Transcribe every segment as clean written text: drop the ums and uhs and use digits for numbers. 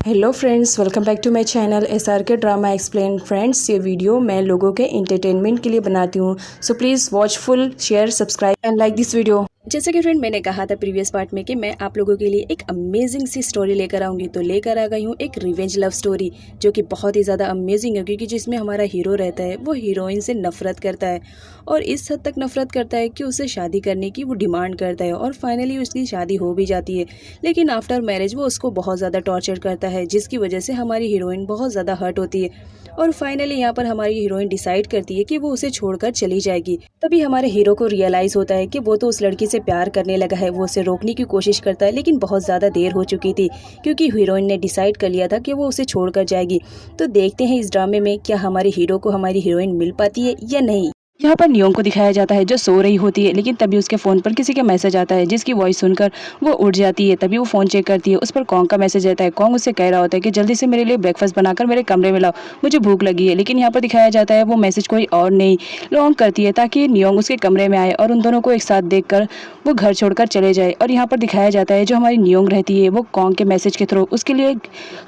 Hello friends, welcome back to my channel SRK drama explain. Friends, ये video मैं लोगों के एंटरटेनमेंट के लिए बनाती हूँ, so please watch full, share, subscribe and like this video. जैसे कि फ्रेंड मैंने कहा था प्रीवियस पार्ट में कि मैं आप लोगों के लिए एक अमेजिंग सी स्टोरी लेकर आऊँगी, तो लेकर आ गई हूँ एक रिवेंज लव स्टोरी जो कि बहुत ही ज़्यादा अमेजिंग है, क्योंकि जिसमें हमारा हीरो रहता है वो हीरोइन से नफरत करता है और इस हद तक नफरत करता है कि उससे शादी करने की वो डिमांड करता है और फाइनली उसकी शादी हो भी जाती है। लेकिन आफ्टर मैरिज वो उसको बहुत ज़्यादा टॉर्चर करता है, जिसकी वजह से हमारी हीरोइन बहुत ज़्यादा हर्ट होती है और फाइनली यहाँ पर हमारी हीरोइन डिसाइड करती है कि वो उसे छोड़कर चली जाएगी। तभी हमारे हीरो को रियलाइज़ होता है कि वो तो उस लड़की से प्यार करने लगा है। वो उसे रोकने की कोशिश करता है लेकिन बहुत ज़्यादा देर हो चुकी थी, क्योंकि हीरोइन ने डिसाइड कर लिया था कि वो उसे छोड़कर जाएगी। तो देखते हैं इस ड्रामे में क्या हमारे हीरो को हमारी हीरोइन मिल पाती है या नहीं। यहाँ पर नियोंग को दिखाया जाता है जो सो रही होती है, लेकिन तभी उसके फ़ोन पर किसी का मैसेज आता है जिसकी वॉइस सुनकर वो उठ जाती है। तभी वो फ़ोन चेक करती है, उस पर कॉन्ग का मैसेज आता है। कॉन्ग उससे कह रहा होता है कि जल्दी से मेरे लिए ब्रेकफास्ट बनाकर मेरे कमरे में लाओ, मुझे भूख लगी है। लेकिन यहाँ पर दिखाया जाता है वो मैसेज कोई और नहीं, लॉन्ग करती है ताकि नियोंग उसके कमरे में आए और उन दोनों को एक साथ देखकर वो घर छोड़कर चले जाए। और यहाँ पर दिखाया जाता है जो हमारी नियोंग रहती है वो कॉन्ग के मैसेज के थ्रू उसके लिए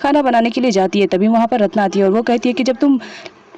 खाना बनाने के लिए जाती है। तभी वहाँ पर रत्ना आती है और वो कहती है कि जब तुम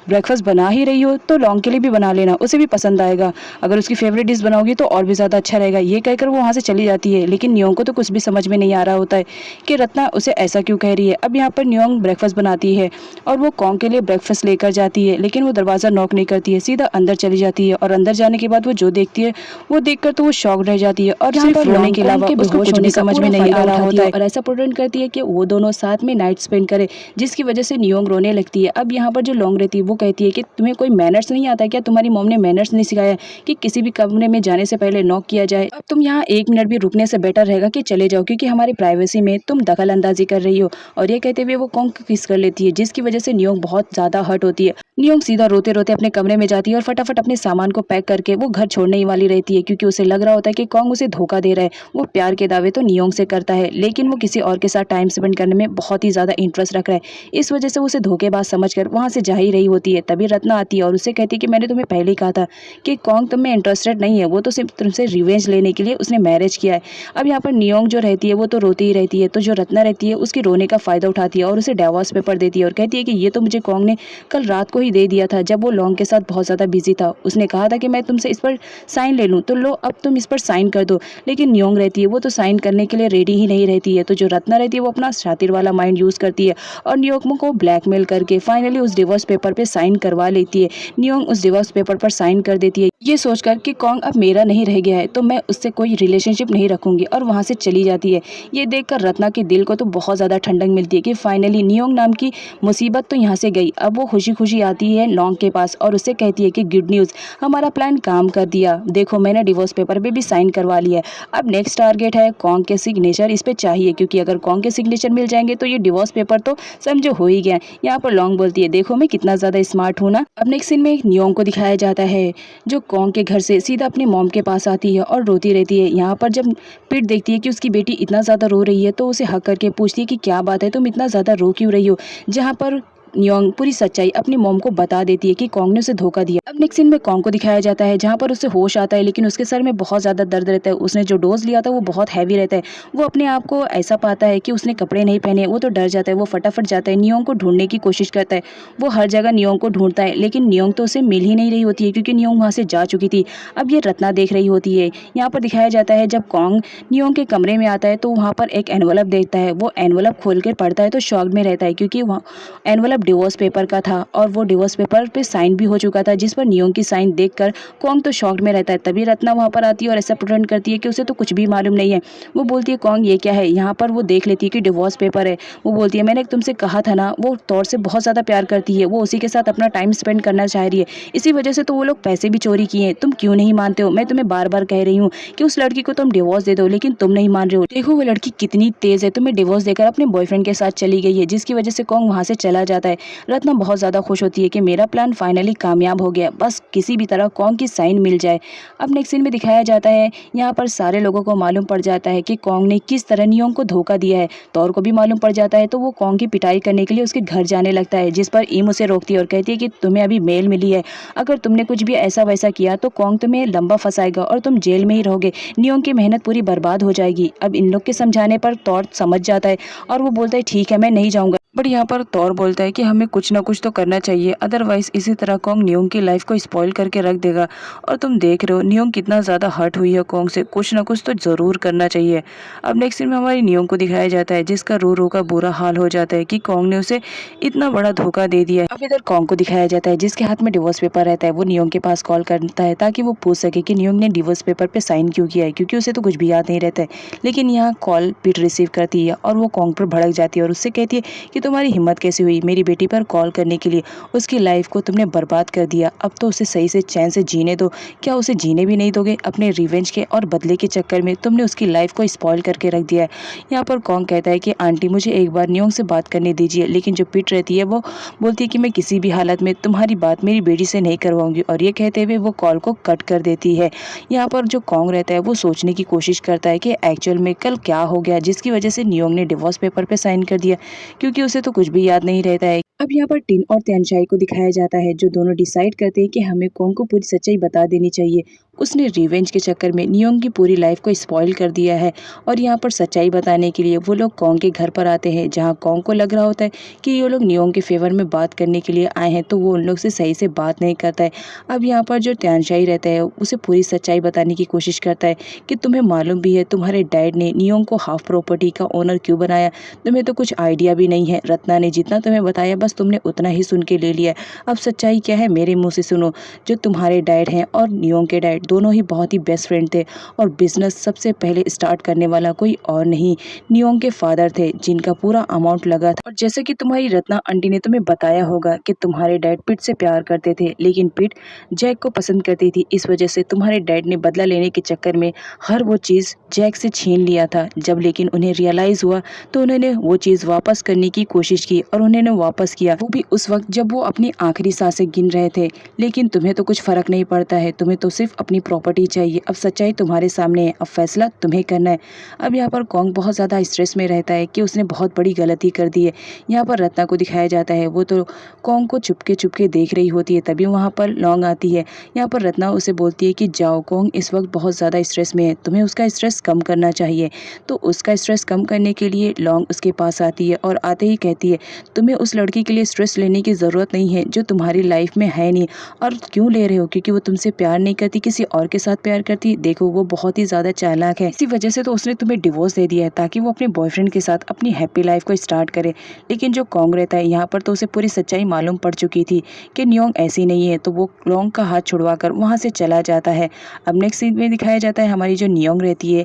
ब्रेकफास्ट बना ही रही हो तो लॉन्ग के लिए भी बना लेना, उसे भी पसंद आएगा। अगर उसकी फेवरेट डिश बनाओगी तो और भी ज़्यादा अच्छा रहेगा। ये कहकर वो वहाँ से चली जाती है, लेकिन नियोंग को तो कुछ भी समझ में नहीं आ रहा होता है कि रत्ना उसे ऐसा क्यों कह रही है। अब यहाँ पर नियोंग ब्रेकफास्ट बनाती है और वो कॉन्ग के लिए ब्रेकफास्ट लेकर जाती है, लेकिन वो दरवाज़ा नॉक नहीं करती है, सीधा अंदर चली जाती है। और अंदर जाने के बाद वो जो देखती है वो देखकर तो वो शॉक रह जाती है और सिर्फ रोने के अलावा उसको कुछ भी समझ में नहीं आ रहा होता है और ऐसा प्रेटेंड करती है कि वो दोनों साथ में नाइट स्पेंड करे, जिसकी वजह से नियोंग रोने लगती है। अब यहाँ पर जो लॉन्ग रहती है वो कहती है कि तुम्हें कोई मैनर्स नहीं आता है क्या? तुम्हारी मॉम ने मैनर्स नहीं सिखाया कि किसी भी कमरे में जाने से पहले नॉक किया जाए? अब तुम यहाँ 1 मिनट भी रुकने से बेटर रहेगा कि चले जाओ, क्योंकि हमारी प्राइवेसी में तुम दखल अंदाजी कर रही हो। और ये कहते हुए वो कॉन्ग किस कर लेती है, जिसकी वजह से नियोंग बहुत ज़्यादा हर्ट होती है। नियोंग सीधा रोते रोते अपने कमरे में जाती है और फटाफट अपने सामान को पैक करके वो घर छोड़ने ही वाली रहती है, क्योंकि उसे लग रहा होता है कि कॉन्ग उसे धोखा दे रहा है। वो प्यार के दावे तो नियोंग से करता है, लेकिन वो किसी और के साथ टाइम स्पेंड करने में बहुत ही ज़्यादा इंटरेस्ट रख रहा है। इस वजह से उसे धोखेबाज समझकर वहाँ से जा ही रही होती है। तभी रत्ना आती है और उससे कहती है कि मैंने तुम्हें पहले ही कहा था कि कॉन्ग तुम में इंटरेस्टेड नहीं है, वो तो सिर्फ तुमसे रिवेंज लेने के लिए उसने मैरिज किया है। अब यहाँ पर नियोंग जो रहती है वो तो रोती ही रहती है, तो जो रत्ना रहती है उसकी रोने का फ़ायदा उठाती है और उसे डिवोर्स पेपर देती है और कहती है कि ये तो मुझे कॉन्ग ने कल रात को ही दे दिया था, जब वो लॉन्ग के साथ बहुत ज़्यादा बिजी था। उसने कहा था कि मैं तुमसे इस पर साइन ले लूँ, तो लो अब तुम इस पर साइन कर दो। लेकिन नियोंग रहती है वो तो साइन करने के लिए रेडी ही नहीं रहती है। तो जो रत्ना रहती है वो अपना शातिर वाला माइंड यूज़ करती है और नियोंग को ब्लैकमेल करके फाइनली उस डिवोर्स पेपर पे साइन करवा लेती है। नियोंग उस डिवोर्स पेपर पर साइन कर देती है, ये सोचकर कि कॉन्ग अब मेरा नहीं रह गया है तो मैं उससे कोई रिलेशनशिप नहीं रखूंगी, और वहाँ से चली जाती है। ये देखकर रत्ना के दिल को तो बहुत ज़्यादा ठंडक मिलती है कि फाइनली नियोंग नाम की मुसीबत तो यहाँ से गई। अब वो खुशी खुशी आती है लॉन्ग के पास और उससे कहती है कि गुड न्यूज़, हमारा प्लान काम कर दिया, देखो मैंने डिवोर्स पेपर पे भी साइन करवा लिया है। अब नेक्स्ट टारगेट है कॉन्ग के सिग्नेचर इस पर चाहिए, क्योंकि अगर कॉन्ग के सिग्नेचर मिल जाएंगे तो ये डिवोर्स पेपर तो समझो हो ही गया। यहाँ पर लॉन्ग बोलती है देखो मैं कितना ज़्यादा स्मार्ट हूँ ना। अब नेक्स्ट सीन में एक नियोंग को दिखाया जाता है जो कॉन्ग के घर से सीधा अपनी मॉम के पास आती है और रोती रहती है। यहाँ पर जब पिट देखती है कि उसकी बेटी इतना ज़्यादा रो रही है तो उसे हक करके पूछती है कि क्या बात है, तुम इतना ज़्यादा रो क्यों रही हो। जहाँ पर नियोंग पूरी सच्चाई अपनी मॉम को बता देती है कि कॉन्ग ने उसे धोखा दिया। अब नेक्स्ट सीन में कॉन्ग को दिखाया जाता है जहाँ पर उसे होश आता है, लेकिन उसके सर में बहुत ज़्यादा दर्द रहता है। उसने जो डोज लिया था वो बहुत हैवी रहता है। वो अपने आप को ऐसा पाता है कि उसने कपड़े नहीं पहने, वो तो डर जाता है। वो फटाफट जाता है नियोंग को ढूंढने की कोशिश करता है। वो हर जगह नियोंग को ढूंढता है, लेकिन नियोंग तो उसे मिल ही नहीं रही होती है, क्योंकि नियोंग वहाँ से जा चुकी थी। अब ये रत्ना देख रही होती है। यहाँ पर दिखाया जाता है जब कॉन्ग नियोंग के कमरे में आता है तो वहाँ पर एक एनवलप देखता है। वो एनवलप खोल कर पढ़ता है तो शॉक में रहता है, क्योंकि वहाँ एनवलप डिवोर्स पेपर का था और वो डिवोर्स पेपर पे साइन भी हो चुका था, जिस पर नियोंग की साइन देखकर कॉन्ग तो शॉक्ड में रहता है। तभी रत्ना वहाँ पर आती है और ऐसा प्रेटेंड करती है कि उसे तो कुछ भी मालूम नहीं है। वो बोलती है कॉन्ग ये क्या है। यहाँ पर वो देख लेती है कि डिवोर्स पेपर है। वो बोलती है मैंने तुमसे कहा था ना, वो तौर से बहुत ज़्यादा प्यार करती है, वो उसी के साथ अपना टाइम स्पेंड करना चाह रही है, इसी वजह से तो वो लोग पैसे भी चोरी किए हैं। तुम क्यों नहीं मानते हो? मैं तुम्हें बार बार कह रही हूँ कि उस लड़की को तुम डिवोर्स दे दो, लेकिन तुम नहीं मान रहे हो। देखो वो लड़की कितनी तेज है, तुम्हें डिवोर्स देकर अपने बॉयफ्रेंड के साथ चली गई है, जिसकी वजह से कॉन्ग वहाँ से चला जाता है। है। रत्ना बहुत ज़्यादा खुश होती है कि मेरा प्लान फाइनली कामयाब हो गया, बस किसी भी तरह कॉन्ग की साइन मिल जाए। अब नेक्स्ट सीन में दिखाया जाता है, यहाँ पर सारे लोगों को मालूम पड़ जाता है कि कॉन्ग ने किस तरह नियोंग को धोखा दिया है। तौर को भी मालूम पड़ जाता है, तो वो कॉन्ग की पिटाई करने के लिए उसके घर जाने लगता है, जिस पर ईम उसे रोकती है और कहती है कि तुम्हें अभी मेल मिली है, अगर तुमने कुछ भी ऐसा वैसा किया तो कॉन्ग तुम्हें लंबा फंसाएगा और तुम जेल में ही रहोगे, नियोंग की मेहनत पूरी बर्बाद हो जाएगी। अब इन लोग के समझाने पर तौर समझ जाता है और वो बोलता है ठीक है मैं नहीं जाऊँगा। बट यहाँ पर तौर बोलता है कि हमें कुछ ना कुछ तो करना चाहिए, अदरवाइज इसी तरह कॉन्ग नियोंग की लाइफ को स्पॉइल करके रख देगा। और तुम देख रहे हो नियोंग कितना ज़्यादा हर्ट हुई है कॉन्ग से, कुछ ना कुछ तो ज़रूर करना चाहिए। अब नेक्स्ट सीन में हमारी नियोंग को दिखाया जाता है, जिसका रो रो का बुरा हाल हो जाता है कि कॉन्ग ने उसे इतना बड़ा धोखा दे दिया है। अब इधर कॉन्ग को दिखाया जाता है, जिसके हाथ में डिवोर्स पेपर रहता है। वो नियोंग के पास कॉल करता है ताकि वो पूछ सके कि नियोंग ने डिवोर्स पेपर पे साइन क्यों किया है, क्योंकि उसे तो कुछ भी याद नहीं रहता है। लेकिन यहाँ कॉल पीट रिसीव करती है और वो कॉन्ग पर भड़क जाती है और उससे कहती है कि तुम्हारी हिम्मत कैसे हुई मेरी बेटी पर कॉल करने के लिए, उसकी लाइफ को तुमने बर्बाद कर दिया, अब तो उसे सही से चैन से जीने दो, क्या उसे जीने भी नहीं दोगे? अपने रिवेंज के और बदले के चक्कर में तुमने उसकी लाइफ को स्पॉइल करके रख दिया है। यहाँ पर कॉन्ग कहता है कि आंटी मुझे एक बार नियोंग से बात करने दीजिए, लेकिन जो पिट रहती है वो बोलती है कि मैं किसी भी हालत में तुम्हारी बात मेरी बेटी से नहीं करवाऊंगी, और ये कहते हुए वो कॉल को कट कर देती है। यहाँ पर जो कॉन्ग रहता है वो सोचने की कोशिश करता है कि एक्चुअल में कल क्या हो गया जिसकी वजह से नियोंग ने डिवोर्स पेपर पे साइन कर दिया, क्योंकि उसे तो कुछ भी याद नहीं रहता है। अब यहाँ पर टिन और त्यानचाई को दिखाया जाता है, जो दोनों डिसाइड करते हैं कि हमें कॉन्ग को पूरी सच्चाई बता देनी चाहिए। उसने रिवेंज के चक्कर में नियोंग की पूरी लाइफ को स्पॉइल कर दिया है, और यहाँ पर सच्चाई बताने के लिए वो लोग कॉन्ग के घर पर आते हैं, जहाँ कॉन्ग को लग रहा होता है कि ये लोग नियोंग के फेवर में बात करने के लिए आए हैं, तो वो उन लोग से सही से बात नहीं करता है। अब यहाँ पर जो त्यानचाई रहता है उसे पूरी सच्चाई बताने की कोशिश करता है कि तुम्हें मालूम भी है तुम्हारे डैड ने नियोंग को हाफ प्रॉपर्टी का ओनर क्यों बनाया, तुम्हें तो कुछ आइडिया भी नहीं है। रत्ना ने जितना तुम्हें बताया बस तुमने उतना ही सुन के ले लिया। अब सच्चाई क्या है मेरे मुंह से सुनो। जो तुम्हारे डैड हैं और नियोंग के डैड दोनों ही बहुत ही बेस्ट फ्रेंड थे, और बिजनेस सबसे पहले स्टार्ट करने वाला कोई और नहीं नियोंग के फादर थे, जिनका पूरा अमाउंट लगा था। और जैसे कि तुम्हारी रत्ना आंटी ने तुम्हें बताया होगा कि तुम्हारे डैड पिट से प्यार करते थे, लेकिन पिट जैक को पसंद करती थी। इस वजह से तुम्हारे डैड ने बदला लेने के चक्कर में हर वो चीज़ जैक से छीन लिया था। जब लेकिन उन्हें रियलाइज़ हुआ तो उन्होंने वो चीज़ वापस करने की कोशिश की, और उन्होंने वापस किया, वो भी उस वक्त जब वो अपनी आखिरी सांसें गिन रहे थे। लेकिन तुम्हें तो कुछ फ़र्क नहीं पड़ता है, तुम्हें तो सिर्फ अपनी प्रॉपर्टी चाहिए। अब सच्चाई तुम्हारे सामने है, अब फैसला तुम्हें करना है। अब यहाँ पर कॉन्ग बहुत ज़्यादा स्ट्रेस में रहता है कि उसने बहुत बड़ी गलती कर दी है। यहाँ पर रत्ना को दिखाया जाता है, वो तो कॉन्ग को चुपके चुपके देख रही होती है, तभी वहाँ पर लौंग आती है। यहाँ पर रत्ना उसे बोलती है कि जाओ, कॉन्ग इस वक्त बहुत ज़्यादा स्ट्रेस में है, तुम्हें उसका स्ट्रेस कम करना चाहिए। तो उसका स्ट्रेस कम करने के लिए लौंग उसके पास आती है, और आते ही कहती है तुम्हें उस लड़की के लिए स्ट्रेस लेने की ज़रूरत नहीं है जो तुम्हारी लाइफ में है नहीं। और क्यों ले रहे हो? क्योंकि वो तुमसे प्यार नहीं करती, किसी और के साथ प्यार करती। देखो वो बहुत ही ज़्यादा चालाक है, इसी वजह से तो उसने तुम्हें डिवोर्स दे दिया है, ताकि वो अपने बॉयफ्रेंड के साथ अपनी हैप्पी लाइफ को स्टार्ट करे। लेकिन जो कॉन्ग रहता है यहाँ पर तो उसे पूरी सच्चाई मालूम पड़ चुकी थी कि नियोंग ऐसी नहीं है, तो वो लौंग का हाथ छुड़वाकर वहाँ से चला जाता है। अब नेक्स्ट सीन में दिखाया जाता है हमारी जो नियोंग रहती है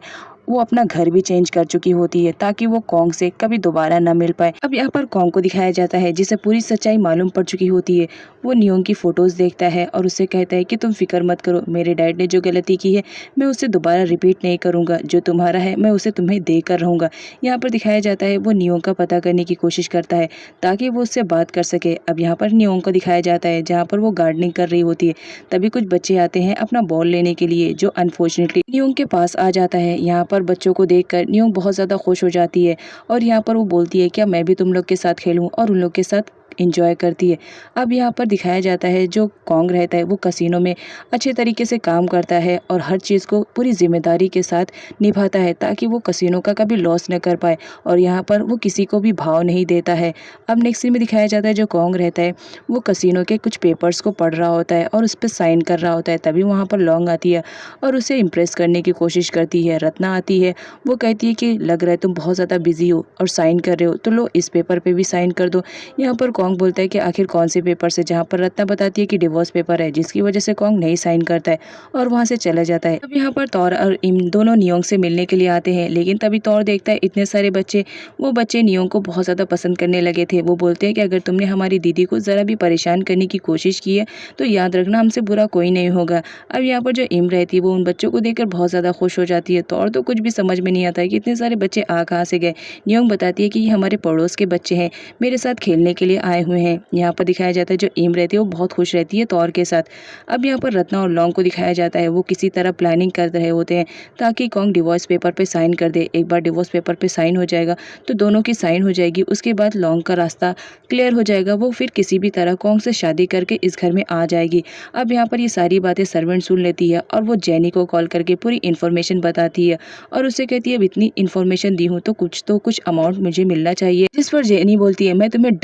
वो अपना घर भी चेंज कर चुकी होती है, ताकि वो कॉन्ग से कभी दोबारा ना मिल पाए। अब यहाँ पर कॉन्ग को दिखाया जाता है, जिसे पूरी सच्चाई मालूम पड़ चुकी होती है। वो नियोंग की फ़ोटोज़ देखता है और उससे कहता है कि तुम फिक्र मत करो, मेरे डैड ने जो गलती की है मैं उसे दोबारा रिपीट नहीं करूँगा, जो तुम्हारा है मैं उसे तुम्हें देकर रहूँगा। यहाँ पर दिखाया जाता है वो नियोंग का पता करने की कोशिश करता है, ताकि वो उससे बात कर सके। अब यहाँ पर नियोंग को दिखाया जाता है जहाँ पर वो गार्डनिंग कर रही होती है, तभी कुछ बच्चे आते हैं अपना बॉल लेने के लिए, जो अनफॉर्चुनेटली नियोंग के पास आ जाता है। यहाँ पर बच्चों को देखकर नियोंग बहुत ज़्यादा खुश हो जाती है, और यहाँ पर वो बोलती है क्या मैं भी तुम लोग के साथ खेलूं, और उन लोग के साथ इंजॉय करती है। अब यहाँ पर दिखाया जाता है जो कॉन्ग रहता है वो कसिनो में अच्छे तरीके से काम करता है, और हर चीज़ को पूरी जिम्मेदारी के साथ निभाता है, ताकि वो कसिनो का कभी लॉस न कर पाए, और यहाँ पर वो किसी को भी भाव नहीं देता है। अब नेक्स्ट सीन में दिखाया जाता है जो कॉन्ग रहता है वो कसिनो के कुछ पेपर्स को पढ़ रहा होता है और उस पर साइन कर रहा होता है, तभी वहाँ पर लौंग आती है और उसे इम्प्रेस करने की कोशिश करती है। रत्ना आती है, वो कहती है कि लग रहा है तुम बहुत ज़्यादा बिजी हो और साइन कर रहे हो, तो लो इस पेपर पे भी साइन कर दो। यहाँ पर कॉन्ग बोलता है कि आखिर कौन से पेपर से, जहाँ पर रत्ना बताती है कि डिवोर्स पेपर है, जिसकी वजह से कॉन्ग नहीं साइन करता है और वहाँ से चला जाता है। अब यहाँ पर तौर और इम दोनों नियोंग से मिलने के लिए आते हैं, लेकिन तभी तौर देखता है इतने सारे बच्चे, वो बच्चे नियोंग को बहुत ज़्यादा पसंद करने लगे थे। वो बोलते हैं कि अगर तुमने हमारी दीदी को ज़रा भी परेशान करने की कोशिश की है तो याद रखना हमसे बुरा कोई नहीं होगा। अब यहाँ पर जो इम रहती है वो उन बच्चों को देखकर बहुत ज़्यादा खुश हो जाती है। तौर तो कुछ भी समझ में नहीं आता है कि इतने सारे बच्चे आ कहाँ से गए। नियोंग बताती है कि ये हमारे पड़ोस के बच्चे हैं, मेरे साथ खेलने के लिए आए हुए हैं। यहाँ पर दिखाया जाता है जो एम रहती है वो बहुत खुश रहती है तौर के साथ। अब यहाँ पर रत्ना और लौंग को दिखाया जाता है वो किसी तरह प्लानिंग कर रहे होते हैं ताकि कॉन्ग डिवोर्स पेपर पे साइन कर दे। एक बार डिवोर्स पेपर पे साइन हो जाएगा तो दोनों की साइन हो जाएगी। उसके बाद लौंग का रास्ता क्लियर हो जाएगा, वो फिर किसी भी तरह कॉन्ग से शादी करके इस घर में आ जाएगी। अब यहाँ पर ये सारी बातें सर्वेंट सुन लेती है और वो जेनी को कॉल करके पूरी इन्फॉर्मेशन बताती है और उससे कहती है अब इतनी इन्फॉर्मेशन दी हूँ तो कुछ अमाउंट मुझे मिलना चाहिए। जिस पर जेनी बोलती है मैं तुम्हें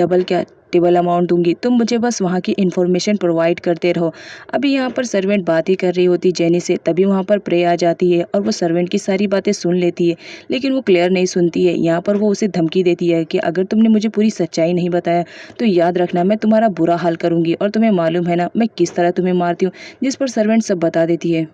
डबल अमाउंट दूंगी, तुम मुझे बस वहाँ की इन्फॉर्मेशन प्रोवाइड करते रहो। अभी यहाँ पर सर्वेंट बात ही कर रही होती जेनी से, तभी वहाँ पर प्रे आ जाती है और वो सर्वेंट की सारी बातें सुन लेती है, लेकिन वो क्लियर नहीं सुनती है। यहाँ पर वो उसे धमकी देती है कि अगर तुमने मुझे पूरी सच्चाई नहीं बताया तो याद रखना मैं तुम्हारा बुरा हाल करूंगी और तुम्हें मालूम है ना मैं किस तरह तुम्हें मारती हूँ। जिस पर सर्वेंट सब बता देती है।